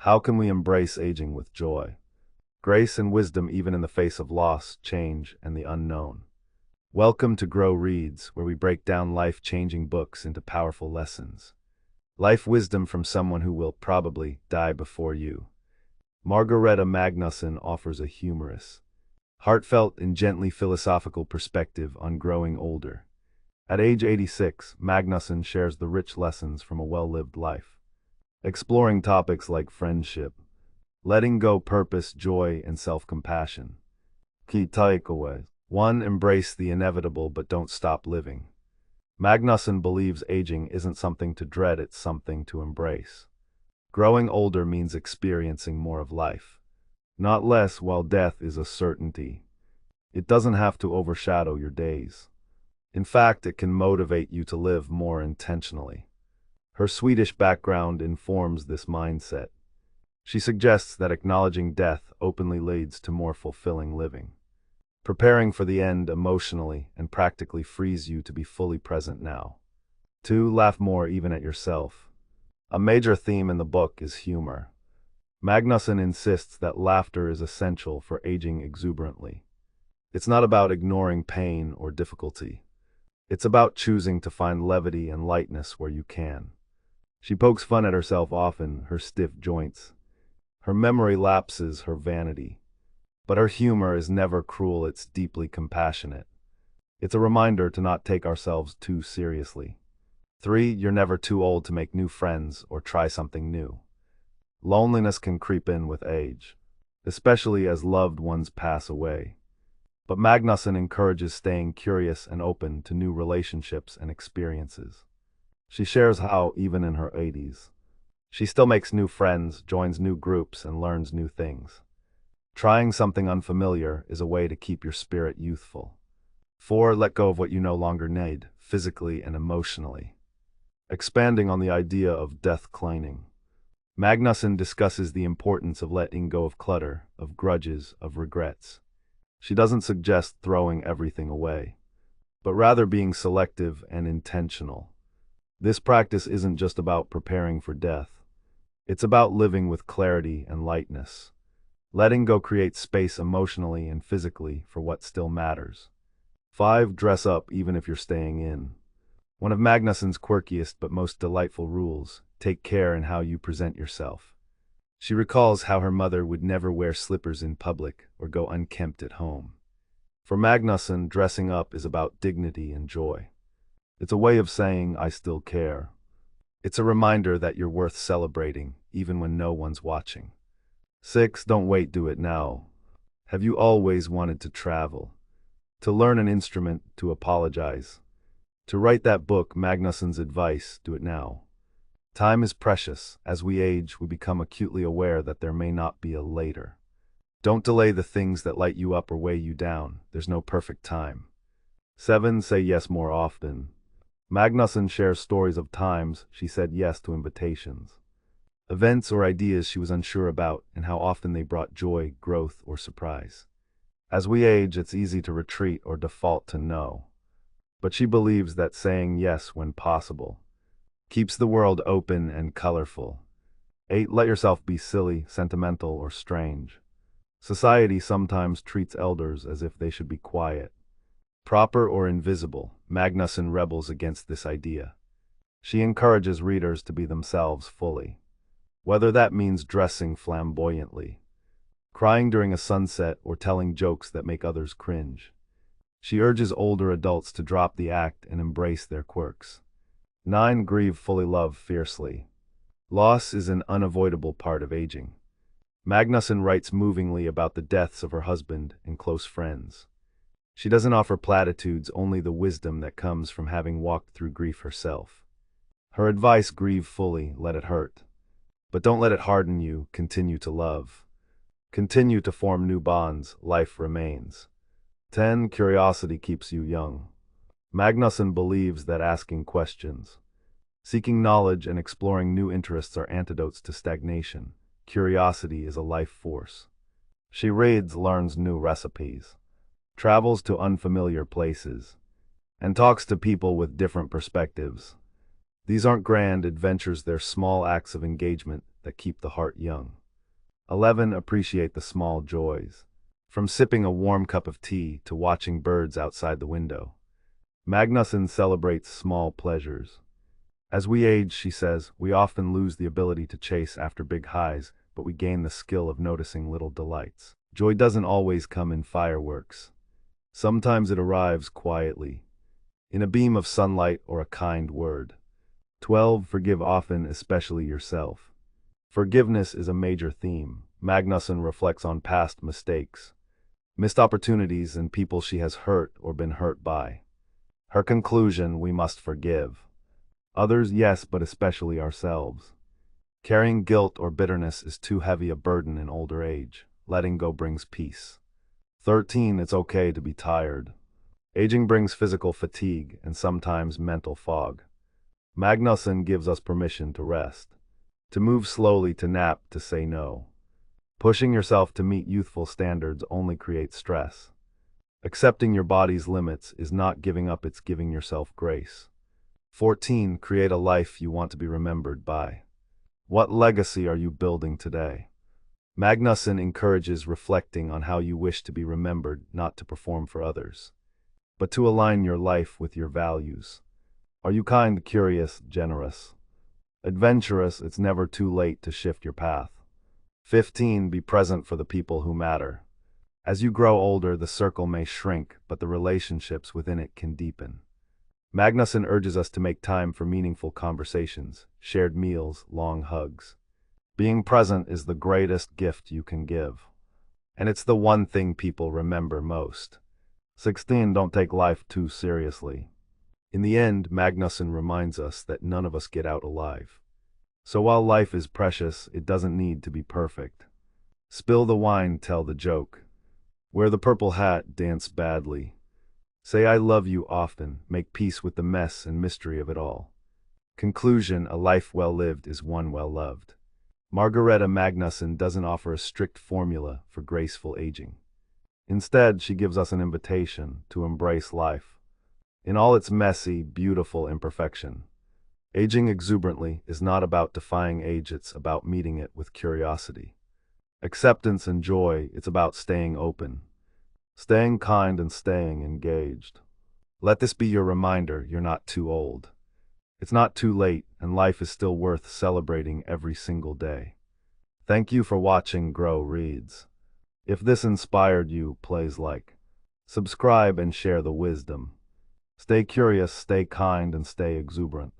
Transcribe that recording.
How can we embrace aging with joy, grace, and wisdom even in the face of loss, change, and the unknown? Welcome to Grow Reads, where we break down life-changing books into powerful lessons. Life wisdom from someone who will probably die before you. Margareta Magnusson offers a humorous, heartfelt, and gently philosophical perspective on growing older. At age 86, Magnusson shares the rich lessons from a well-lived life, exploring topics like friendship, letting go, purpose, joy, and self-compassion. Key takeaways. 1. Embrace the inevitable but don't stop living. Magnusson believes aging isn't something to dread, it's something to embrace. Growing older means experiencing more of life, not less. While death is a certainty, it doesn't have to overshadow your days. In fact, it can motivate you to live more intentionally. Her Swedish background informs this mindset. She suggests that acknowledging death openly leads to more fulfilling living. Preparing for the end emotionally and practically frees you to be fully present now. 2. Laugh more even at yourself. A major theme in the book is humor. Magnusson insists that laughter is essential for aging exuberantly. It's not about ignoring pain or difficulty. It's about choosing to find levity and lightness where you can. She pokes fun at herself often, her stiff joints, her memory lapses, her vanity. But her humor is never cruel, it's deeply compassionate. It's a reminder to not take ourselves too seriously. 3. You're never too old to make new friends or try something new. Loneliness can creep in with age, especially as loved ones pass away. But Magnusson encourages staying curious and open to new relationships and experiences. She shares how, even in her 80s, she still makes new friends, joins new groups, and learns new things. Trying something unfamiliar is a way to keep your spirit youthful. 4. Let go of what you no longer need, physically and emotionally. Expanding on the idea of death cleaning, Magnusson discusses the importance of letting go of clutter, of grudges, of regrets. She doesn't suggest throwing everything away, but rather being selective and intentional. This practice isn't just about preparing for death. It's about living with clarity and lightness. Letting go creates space emotionally and physically for what still matters. 5. Dress up even if you're staying in. One of Magnusson's quirkiest but most delightful rules: take care in how you present yourself. She recalls how her mother would never wear slippers in public or go unkempt at home. For Magnusson, dressing up is about dignity and joy. It's a way of saying, I still care. It's a reminder that you're worth celebrating, even when no one's watching. 6. Don't wait, do it now. Have you always wanted to travel? To learn an instrument, to apologize? To write that book? Magnusson's advice: do it now. Time is precious. As we age, we become acutely aware that there may not be a later. Don't delay the things that light you up or weigh you down. There's no perfect time. 7. Say yes more often. Magnusson shares stories of times she said yes to invitations, events or ideas she was unsure about, and how often they brought joy, growth, or surprise. As we age, it's easy to retreat or default to no. But she believes that saying yes when possible keeps the world open and colorful. 8. Let yourself be silly, sentimental, or strange. Society sometimes treats elders as if they should be quiet, proper, or invisible. Magnusson rebels against this idea. She encourages readers to be themselves fully, whether that means dressing flamboyantly, crying during a sunset, or telling jokes that make others cringe. She urges older adults to drop the act and embrace their quirks. 9. Grieve fully, love fiercely. Loss is an unavoidable part of aging. Magnusson writes movingly about the deaths of her husband and close friends. She doesn't offer platitudes, only the wisdom that comes from having walked through grief herself. Her advice: grieve fully, let it hurt. But don't let it harden you. Continue to love. Continue to form new bonds. Life remains. 10. Curiosity keeps you young. Magnusson believes that asking questions, seeking knowledge, and exploring new interests are antidotes to stagnation. Curiosity is a life force. She reads, learns new recipes, travels to unfamiliar places, and talks to people with different perspectives. These aren't grand adventures, they're small acts of engagement that keep the heart young. 11. Appreciate the small joys. From sipping a warm cup of tea to watching birds outside the window, Magnusson celebrates small pleasures. As we age, she says, we often lose the ability to chase after big highs, but we gain the skill of noticing little delights. Joy doesn't always come in fireworks. Sometimes it arrives quietly, in a beam of sunlight or a kind word. 12. Forgive often, especially yourself. Forgiveness is a major theme. Magnusson reflects on past mistakes, missed opportunities, and people she has hurt or been hurt by. Her conclusion: we must forgive. Others, yes, but especially ourselves. Carrying guilt or bitterness is too heavy a burden in older age. Letting go brings peace. 13. It's okay to be tired. Aging brings physical fatigue and sometimes mental fog. Magnusson gives us permission to rest, to move slowly, to nap, to say no. Pushing yourself to meet youthful standards only creates stress. Accepting your body's limits is not giving up, it's giving yourself grace. 14. Create a life you want to be remembered by. What legacy are you building today? Magnusson encourages reflecting on how you wish to be remembered, not to perform for others, but to align your life with your values. Are you kind, curious, generous, adventurous? It's never too late to shift your path. 15. Be present for the people who matter. As you grow older, the circle may shrink, but the relationships within it can deepen. Magnusson urges us to make time for meaningful conversations, shared meals, long hugs. Being present is the greatest gift you can give. And it's the one thing people remember most. 16. Don't take life too seriously. In the end, Magnusson reminds us that none of us get out alive. So while life is precious, it doesn't need to be perfect. Spill the wine, tell the joke. Wear the purple hat, dance badly. Say I love you often, make peace with the mess and mystery of it all. Conclusion: a life well lived is one well loved. Margareta Magnusson doesn't offer a strict formula for graceful aging. Instead, she gives us an invitation to embrace life in all its messy, beautiful imperfection. Aging exuberantly is not about defying age, it's about meeting it with curiosity, acceptance, and joy. It's about staying open, staying kind, and staying engaged. Let this be your reminder: you're not too old. It's not too late, and life is still worth celebrating every single day. Thank you for watching Grow Reads. If this inspired you, please like, subscribe, and share the wisdom. Stay curious, stay kind, and stay exuberant.